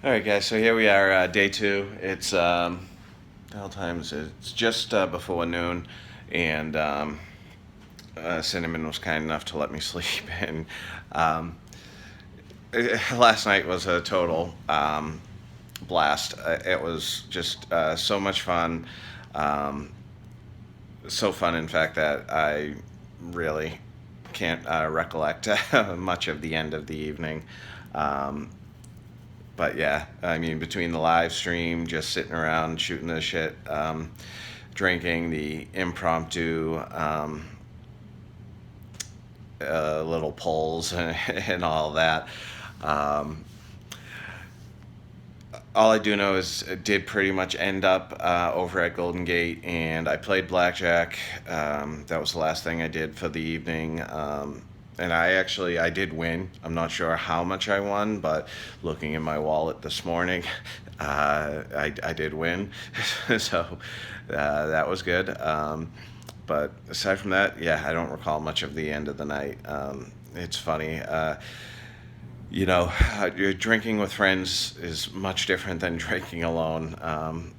All right, guys. So here we are, day two. It's the hell time is it? It's just before noon, and Cinnamon was kind enough to let me sleep. And um, last night was a total blast. It was just so much fun. Um, so fun, in fact, that I really can't recollect much of the end of the evening. Um, but yeah, I mean, between the live stream, just sitting around shooting the shit, drinking, the impromptu little polls and all that. Um, all I do know is it did pretty much end up over at Golden Gate, and I played blackjack. That was the last thing I did for the evening. And I did win. I'm not sure how much I won, but looking in my wallet this morning, I did win. So that was good. But aside from that, yeah, I don't recall much of the end of the night. It's funny. You're drinking with friends is much different than drinking alone.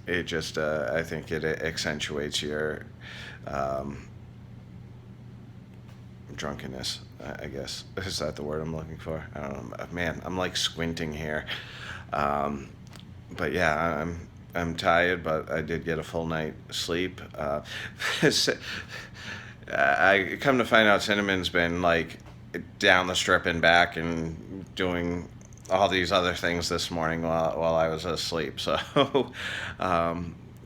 It just, I think it accentuates your um, drunkenness, I guess. Is that the word I'm looking for? I don't know. Man, I'm like squinting here. Um, but yeah, I'm tired, but I did get a full night sleep. I come to find out Cinnamon's been like down the strip and back and doing all these other things this morning while I was asleep. So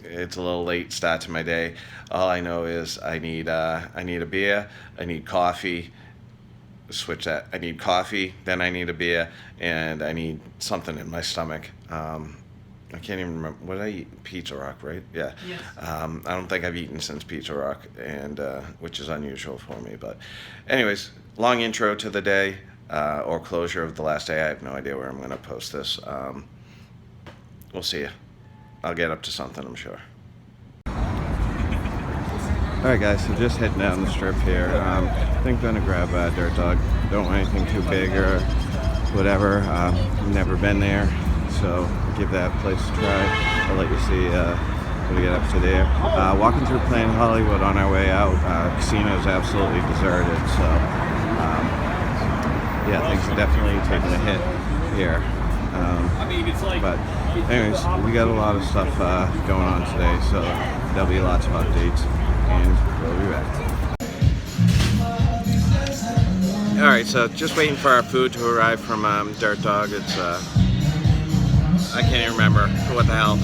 it's a little late start to my day. All I know is I need a beer, I need coffee. Switch that. I need coffee, then I need a beer, and I need something in my stomach. I can't even remember. What did I eat? Pizza Rock, right? Yeah. Yes. I don't think I've eaten since Pizza Rock, and which is unusual for me. But, anyways, long intro to the day or closure of the last day. I have no idea where I'm going to post this. We'll see you. I'll get up to something, I'm sure. All right, guys. So just heading down the strip here. I think I'm gonna grab a dirt dog. Don't want anything too big or whatever. Never been there, so give that place a try. I'll let you see what we get up to there. Walking through Planet Hollywood on our way out. Casino is absolutely deserted, so yeah, things are definitely taking a hit here. But anyways, we got a lot of stuff going on today, so there'll be lots of updates, and we'll be back. Alright, so just waiting for our food to arrive from Dirt Dog. It's, I can't even remember what the hell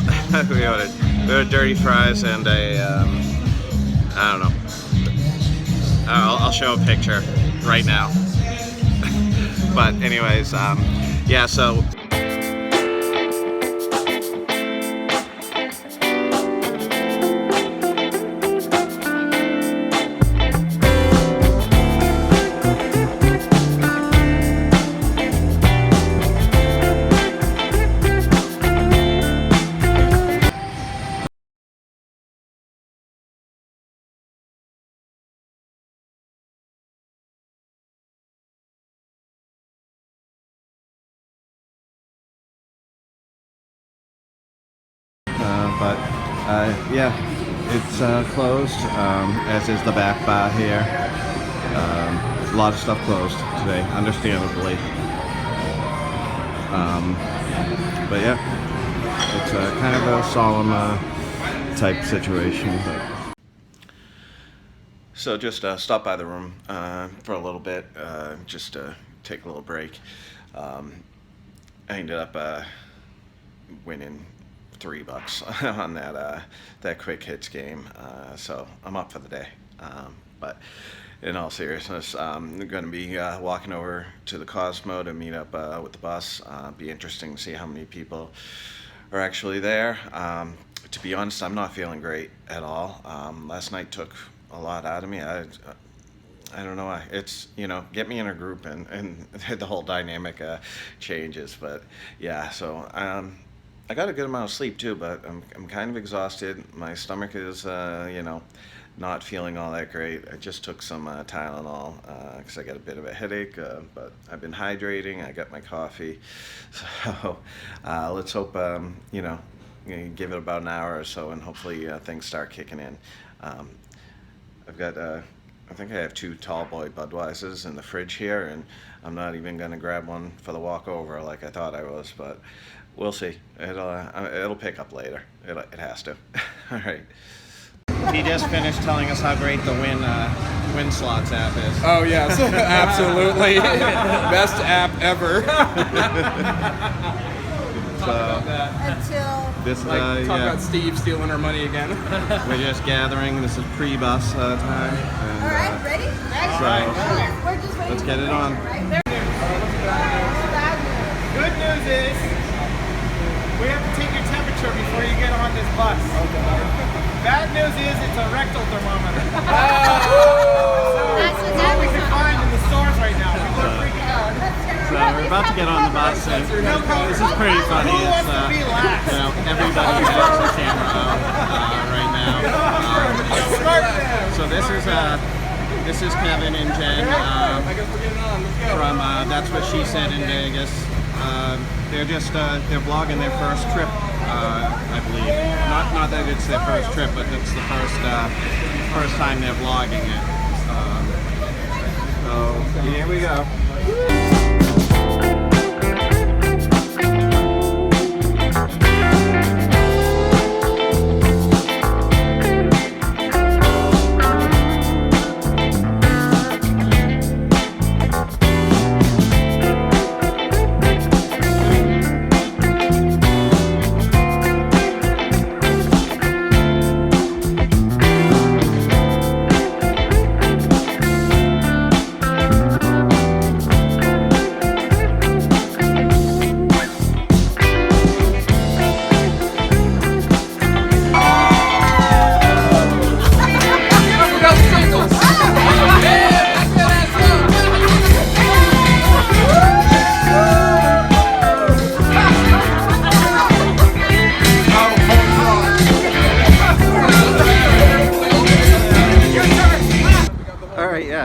we ordered. We ordered dirty fries and I don't know. I'll show a picture right now. But anyways, yeah, so yeah, it's closed, as is the back bar here. A lot of stuff closed today, understandably. But yeah, it's kind of a solemn type situation. But so just stop by the room for a little bit, just to take a little break. I ended up winning $3 on that quick hits game, so I'm up for the day. But in all seriousness, I'm going to be walking over to the Cosmo to meet up with the bus. Be interesting to see how many people are actually there. To be honest, I'm not feeling great at all. Last night took a lot out of me. I don't know why. It's, get me in a group and the whole dynamic changes. But yeah, so I got a good amount of sleep too, but I'm kind of exhausted. My stomach is, not feeling all that great. I just took some Tylenol because I got a bit of a headache, but I've been hydrating. I got my coffee, so let's hope you know, give it about an hour or so, and hopefully things start kicking in. I've got I think I have 2 tall boy Budweisers in the fridge here, and I'm not even going to grab one for the walk over like I thought I was, but we'll see. It'll pick up later. It has to. All right. He just finished telling us how great the Win Slots app is. Oh yes, absolutely. Best app ever. Until this talk about Steve stealing our money again. We're just gathering. This is pre-bus time. And, all right, ready? So We're just waiting. let's get it on. Good news is we have to take your temperature before you get on this bus. Bad news is it's a rectal thermometer. That's what we can find in the stores right now. People are freaking out. So we're about to get on the bus, and this is pretty funny. It's you know, everybody has a camera out right now. So this is Kevin and Jen from That's What She Said in Vegas. They're vlogging their first trip, I believe. Not that it's their first trip, but it's the first time they're vlogging it. So here we go.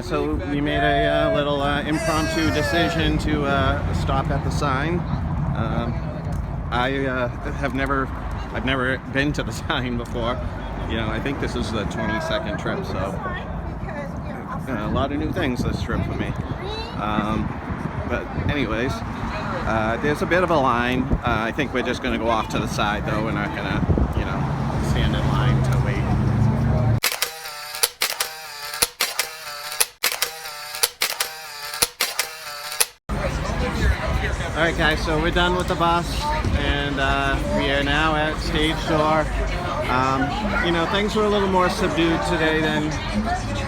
So we made a little impromptu decision to stop at the sign. I've never been to the sign before. You know, I think this is the 22nd trip, so a lot of new things this trip for me. But anyways, there's a bit of a line. I think we're just going to go off to the side, though. We're not going to, you know, stand in line to wait. Alright guys, so we're done with the bus, and we are now at stage door. You know, things were a little more subdued today than,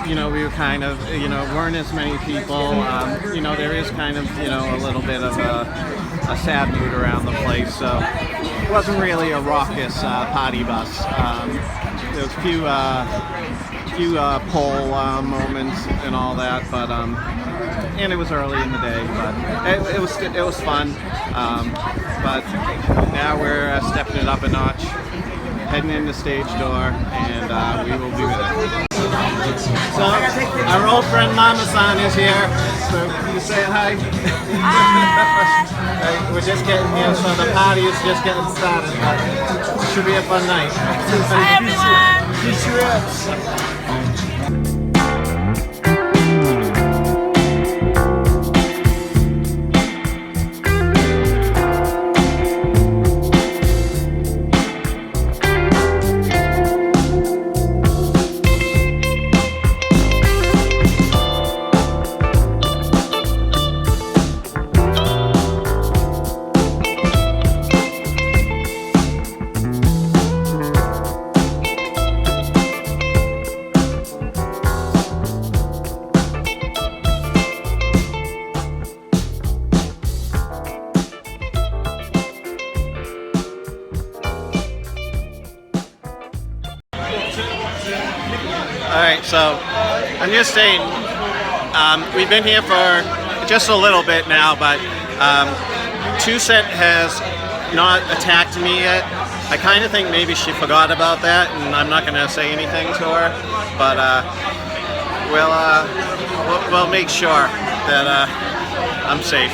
you know, we were kind of, you know, weren't as many people. You know, there is kind of, you know, a little bit of a sad mood around the place, so it wasn't really a raucous party bus. There was a few pole moments and all that, but and it was early in the day, but it was fun. But now we're stepping it up a notch, heading into stage door, and we will be there. So our old friend Mama-san is here. So can you say hi? Hi. We're just getting here, so the party is just getting started. But it should be a fun night. Hi everyone. Kiss your lips. Alright, so I'm just saying, we've been here for just a little bit now, but Two-Set has not attacked me yet, I kind of think maybe she forgot about that, and I'm not going to say anything to her, but we'll make sure that I'm safe.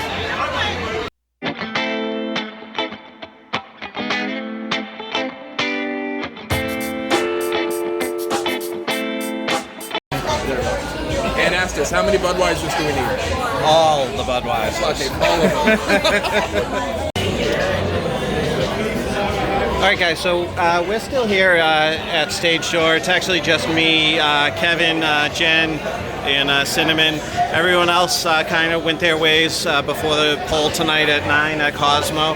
And asked us, how many Budweisers do we need? All the Budweisers. Okay, all of them. All right, guys, so we're still here at Stage Door. It's actually just me, Kevin, Jen, and Cinnamon. Everyone else kind of went their ways before the poll tonight at 9 at Cosmo.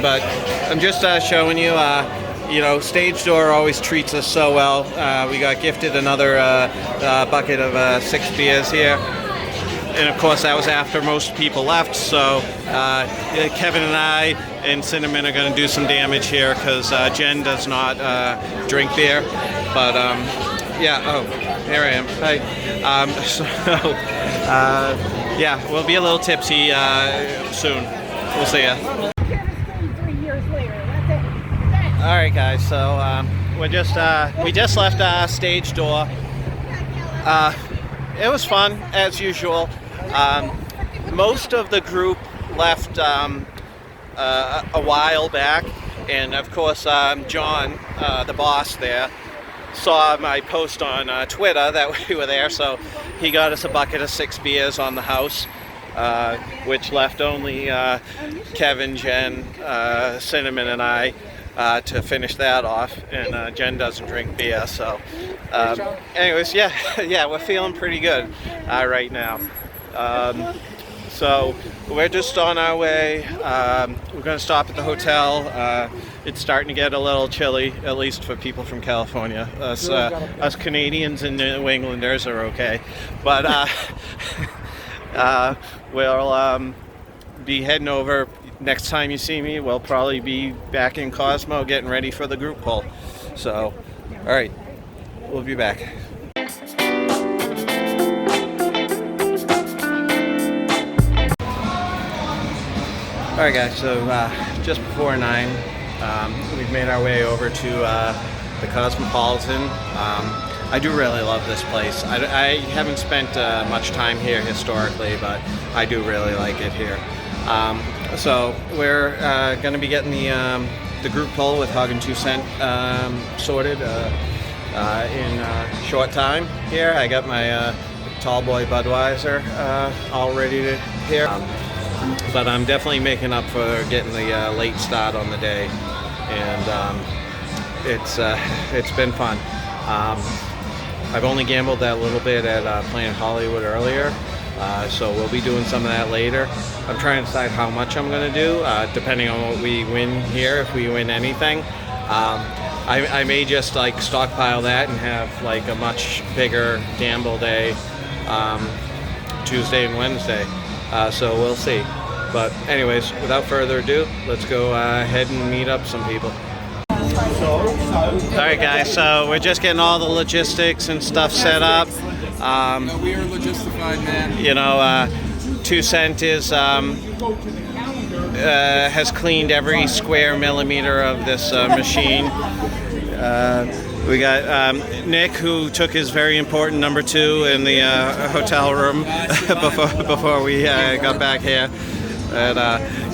But I'm just showing you, you know, Stage Door always treats us so well. We got gifted another bucket of 6 beers here. And of course, that was after most people left. So Kevin and I and Cinnamon are going to do some damage here because Jen does not drink beer. But yeah, oh, here I am. Hi. Yeah, we'll be a little tipsy soon. We'll see ya. 3 years later. That's it. All right, guys. So we just left Stage Door. It was fun as usual. Most of the group left a while back, and of course John, the boss there, saw my post on Twitter that we were there, so he got us a bucket of 6 beers on the house, which left only Kevin, Jen, Cinnamon, and I to finish that off, and Jen doesn't drink beer, so anyways, yeah, we're feeling pretty good right now. So we're just on our way. We're going to stop at the hotel. It's starting to get a little chilly, at least for people from California. Us Canadians and New Englanders are okay, but we'll be heading over. Next time you see me, we'll probably be back in Cosmo getting ready for the group poll. So, all right, we'll be back. All right, guys, so just before 9, we've made our way over to the Cosmopolitan. I do really love this place. I haven't spent much time here historically, but I do really like it here. So we're going to be getting the group poll with Hog and 2 Cent sorted in short time here. I got my Tall Boy Budweiser all ready to here. But I'm definitely making up for getting the late start on the day, and it's been fun. I've only gambled that little bit at Planet Hollywood earlier, so we'll be doing some of that later. I'm trying to decide how much I'm going to do, depending on what we win here, if we win anything. I may just like stockpile that and have like a much bigger gamble day Tuesday and Wednesday. So we'll see. But anyways, without further ado, let's go ahead and meet up some people. Alright guys, so we're just getting all the logistics and stuff set up. No, we are logistified, man. You know, 2 Cent is has cleaned every square millimeter of this machine. We got Nick, who took his very important number 2 in the hotel room before we got back here. And,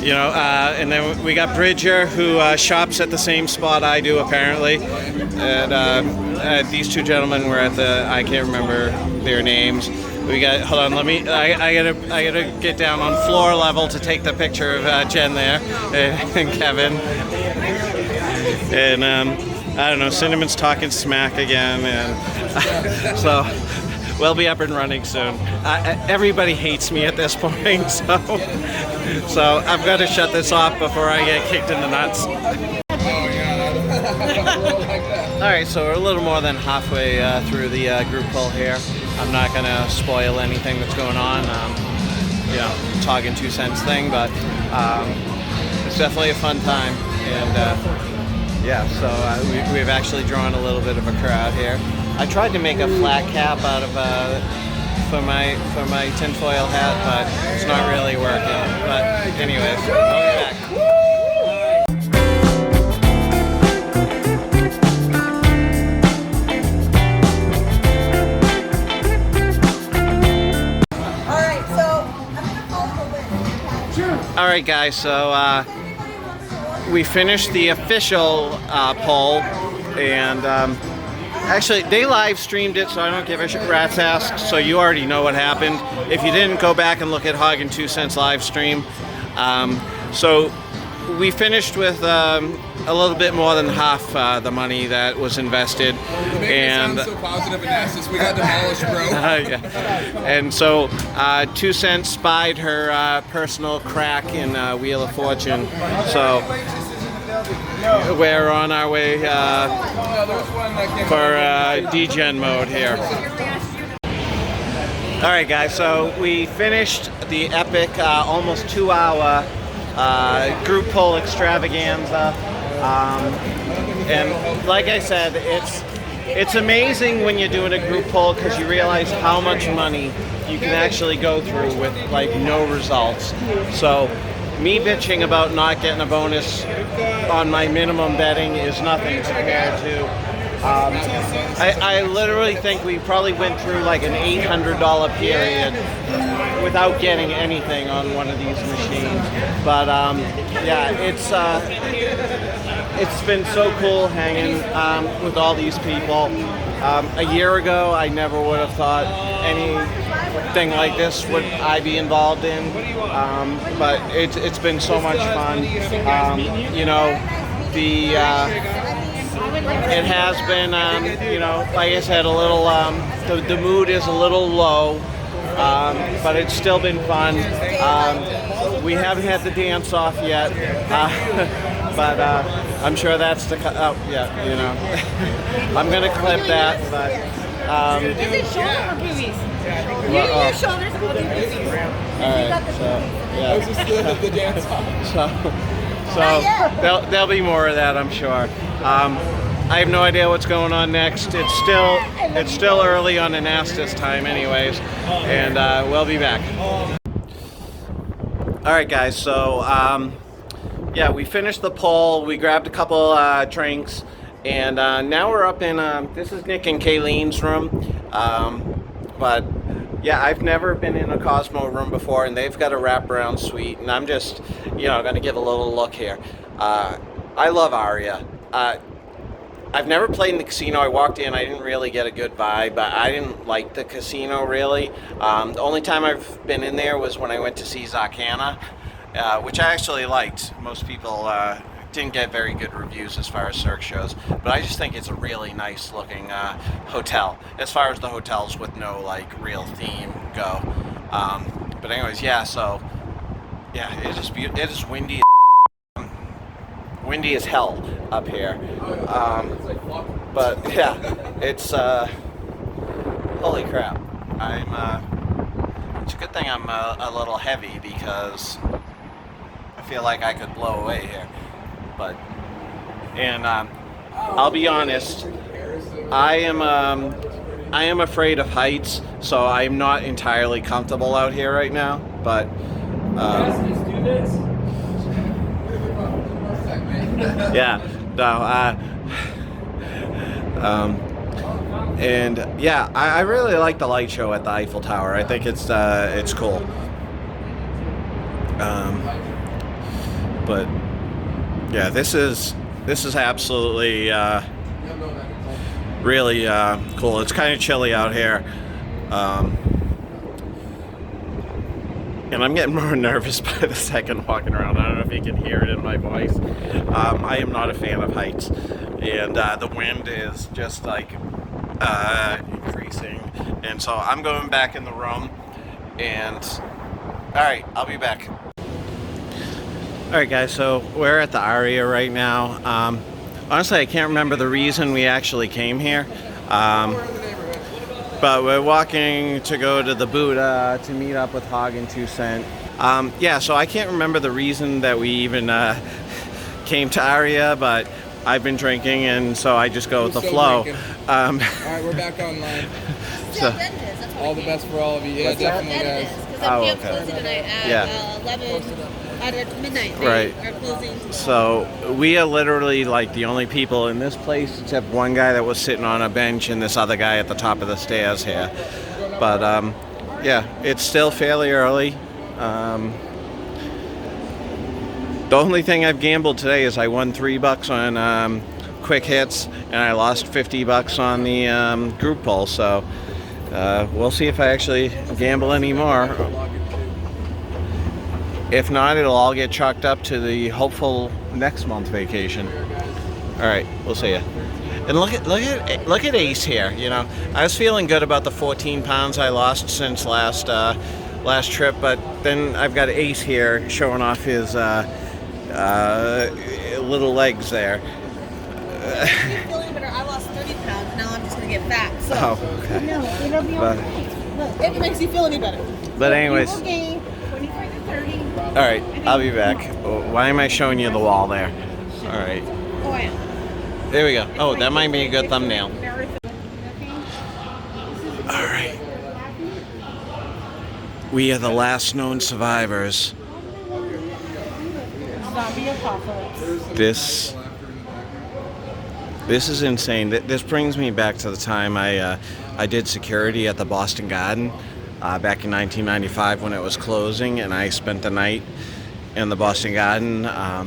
you know, and then we got Bridger, who shops at the same spot I do, apparently. And these 2 gentlemen were at the, I can't remember their names. We got, hold on, I gotta get down on floor level to take the picture of Jen there and Kevin. And I don't know, Cinnamon's talking smack again, and so we'll be up and running soon. Everybody hates me at this point, so I've got to shut this off before I get kicked in the nuts. Alright, so we're a little more than halfway through the group poll here. I'm not going to spoil anything that's going on, you know, talking 2 Cents thing, but it's definitely a fun time. And yeah, so we've actually drawn a little bit of a crowd here. I tried to make a flat cap out of for my tinfoil hat, but it's not really working. But anyways, I'll be back. All right, guys. So we finished the official poll, and actually they live streamed it, so I don't give a rat's ass. So you already know what happened. If you didn't, go back and look at Hog and 2 Cents live stream. So we finished with a little bit more than half the money that was invested, and sound so positive and nasty. We got demolished, bro. Yeah. And so 2 Cents spied her personal crack in Wheel of Fortune. So we're on our way for degen mode here. All right, guys. So we finished the epic, almost 2-hour group poll extravaganza. And like I said, it's amazing when you're doing a group poll because you realize how much money you can actually go through with like no results. So me bitching about not getting a bonus on my minimum betting is nothing compared to I literally think we probably went through like an $800 period without getting anything on one of these machines. But yeah, it's been so cool hanging with all these people. A year ago, I never would have thought anything like this would I be involved in. But it's been so much fun. You know, it has been, you know, like I said, a little, the mood is a little low, but it's still been fun. We haven't had the dance off yet, but I'm sure that's the, oh, yeah, you know. I'm going to clip that, but... Is it shoulder or boobies? You do your shoulders, I'll do boobies. Alright, so, yeah. This is the dance off. So there'll be more of that, I'm sure. I have no idea what's going on next. It's still early on Anastas time anyways, and we'll be back. All right, guys, so yeah, we finished the poll. We grabbed a couple drinks, and now we're up in, this is Nick and Kayleen's room, but yeah, I've never been in a Cosmo room before, and they've got a wraparound suite, and I'm just, you know, going to give a little look here. I love Aria. I've never played in the casino. I walked in, I didn't really get a good vibe, but I didn't like the casino really. The only time I've been in there was when I went to see Zacana, which I actually liked. Most people didn't get very good reviews as far as Cirque shows, but I just think it's a really nice looking hotel, as far as the hotels with no like real theme go. But anyways, yeah, so yeah, it is windy. Windy as hell up here, but yeah, it's holy crap. It's a good thing I'm a little heavy because I feel like I could blow away here. But and I'll be honest, I am afraid of heights, so I'm not entirely comfortable out here right now. But Let's do this. yeah, no, and yeah, I really like the light show at the Eiffel Tower. I think it's cool. But yeah, this is absolutely really cool. It's kind of chilly out here. And I'm getting more nervous by the second walking around. I don't know if you can hear it in my voice. I am not a fan of heights. And the wind is just like increasing. And so I'm going back in the room. And all right, I'll be back. All right, guys, so we're at the Aria right now. Honestly, I can't remember the reason we actually came here. But we're walking to go to the Buddha to meet up with Hog and 2 Cent. Yeah, so I can't remember the reason that we even came to Aria, but I've been drinking, and so I just go with the flow. All right, we're back online. So, All the best for all of you. Yeah, definitely, guys. Oh, I'm okay. closing tonight at Yeah. 11 at midnight. Right. They are closing. So we are literally like the only people in this place, except one guy that was sitting on a bench and this other guy at the top of the stairs here. But yeah, it's still fairly early. The only thing I've gambled today is I won $3 on quick hits, and I lost $50 on the group poll. So we'll see if I actually gamble anymore. If not, it'll all get chalked up to the hopeful next month vacation. All right, we'll see ya. And look at Ace here. You know, I was feeling good about the 14 pounds I lost since last trip, but then I've got Ace here showing off his little legs there. I'm feeling better. I lost 30 pounds. Now I'm just gonna get fat. So Oh, okay. No, it'll be But- okay. Look, if it makes you feel any better. But anyways, you will gain 25 to 30. all right, I'll be back. Why am I showing you the wall there? All right, Oh, I am. there we go. Oh, that might be a good thumbnail. All right. We are the last known survivors. Zombie apocalypse. This is insane. This brings me back to the time I did security at the Boston Garden back in 1995 when it was closing, and I spent the night in the Boston Garden a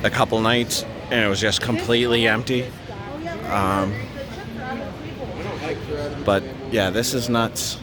couple nights, and it was just completely empty. But yeah, this is nuts.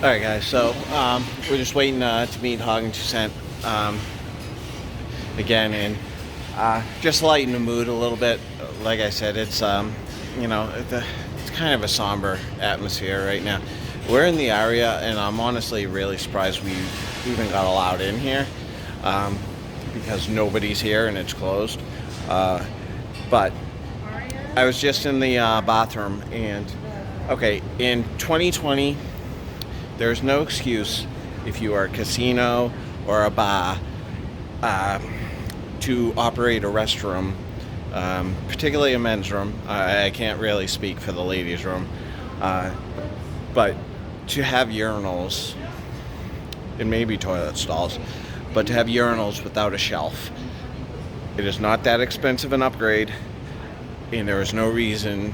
Alright guys, so we're just waiting to meet Hog and 2 Cent again, and just lighten the mood a little bit. Like I said, it's you know, it's kind of a somber atmosphere right now. We're in the area, and I'm honestly really surprised we even got allowed in here because nobody's here and it's closed. But I was just in the bathroom, and okay, in 2020, there's no excuse if you are a casino or a bar to operate a restroom, particularly a men's room. I can't really speak for the ladies' room, but to have urinals, and maybe toilet stalls, but to have urinals without a shelf. It is not that expensive an upgrade, and there is no reason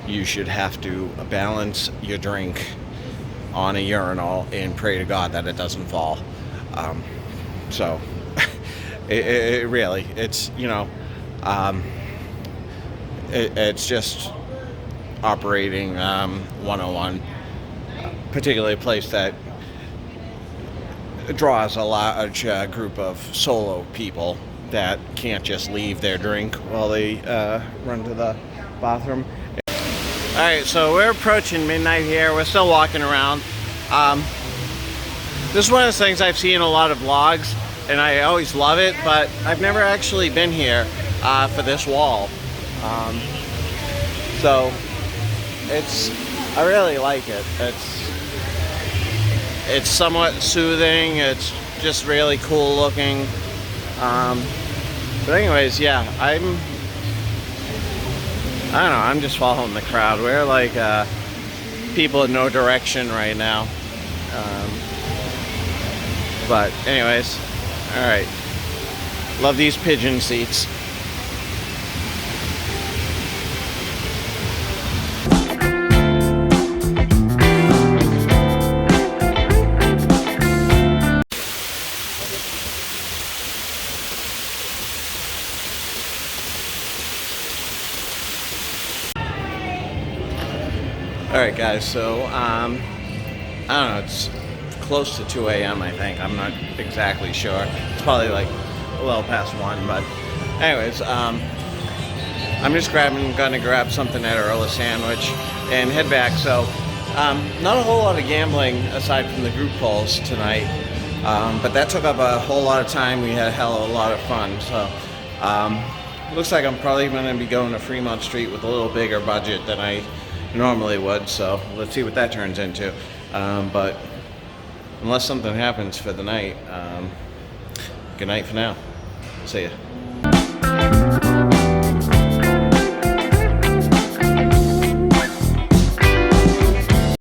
you should have to balance your drink on a urinal and pray to God that it doesn't fall. So it really, it's, you know, it's just operating 101, particularly a place that draws a large group of solo people that can't just leave their drink while they run to the bathroom. All right, so we're approaching midnight here. We're still walking around. This is one of the things I've seen in a lot of vlogs, and I always love it, but I've never actually been here for this wall. So I really like it. It's somewhat soothing. It's just really cool looking. But anyways, yeah, I don't know, I'm just following the crowd. We're like people in no direction right now. But anyways, all right. Love these pigeon seats. Alright guys, so I don't know, it's close to 2 a.m. I think. I'm not exactly sure. It's probably like a little past 1, but anyways, I'm just gonna grab something at Earl, a sandwich, and head back. So not a whole lot of gambling aside from the group polls tonight, but that took up a whole lot of time. We had a hell of a lot of fun. So looks like I'm probably gonna be going to Fremont Street with a little bigger budget than I normally would, so let's see what that turns into. But unless something happens for the night, good night for now. See ya.